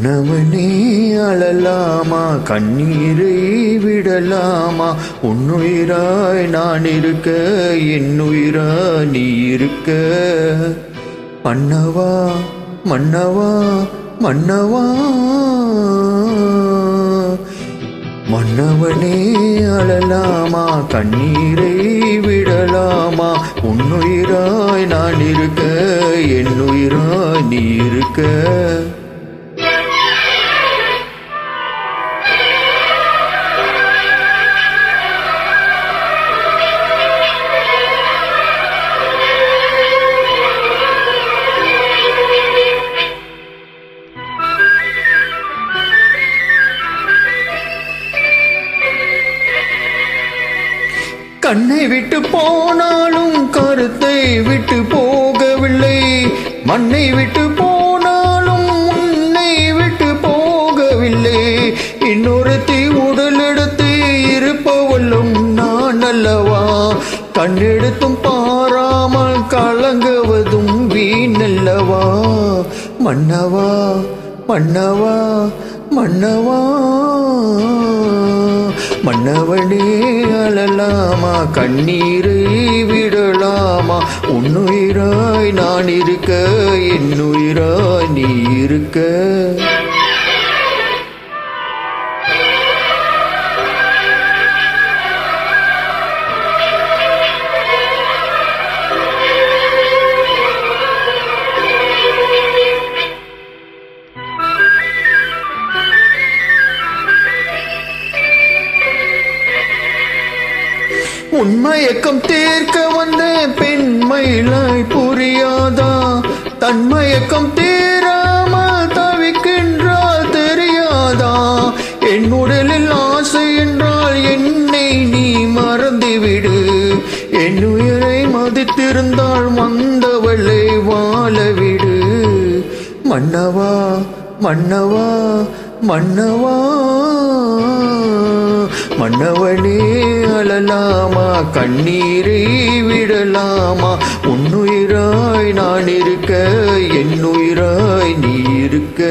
மன்னவனே அழலாமா, கண்ணீரை விடலாமா? உன்னுயிராய் நான் இருக்க, என்னுயிரா நீ இருக்க. மன்னவா மன்னவா மன்னவா, மன்னவனே அழலாமா, கண்ணீரை விடலாமா? உன்னுயிராய் நான் இருக்க, என்னுயிராய் நீ இருக்க. கண்ணை விட்டு போனாலும் கருத்தை விட்டு போகவில்லை, மண்ணை விட்டு போனாலும் உன்னை விட்டு போகவில்லை. இன்னொருத்தி உடலெடுத்து இருப்பவளும் நான் அல்லவா? கண்ணெடுத்தும் பாராமல் கலங்குவதும் வீணல்லவா? மன்னவா மன்னவா மன்னவா, மன்னவனே அழலாமா, கண்ணீரை விடலாமா? உன்னுயிராய் நான் இருக்க, என்னுயிராய் நீ இருக்க. உன்மயக்கம் தீர்க்க வந்த பெண்மயிலாய் புரியாதா? தன்மயக்கம் தீராம தவிக்கின்றால் தெரியாதா? என் உடலில் ஆசை என்றால் என்னை நீ மறந்துவிடு. என் உயிரை மதித்திருந்தால் வந்தவளை வாழவிடு. மன்னவா மன்னவா மன்னவா, மன்னவனே அழலாமா, கண்ணீரை விடலாமா? உன்னுயிராய் நான் இருக்க, என்னுயிராய் நீ இருக்க.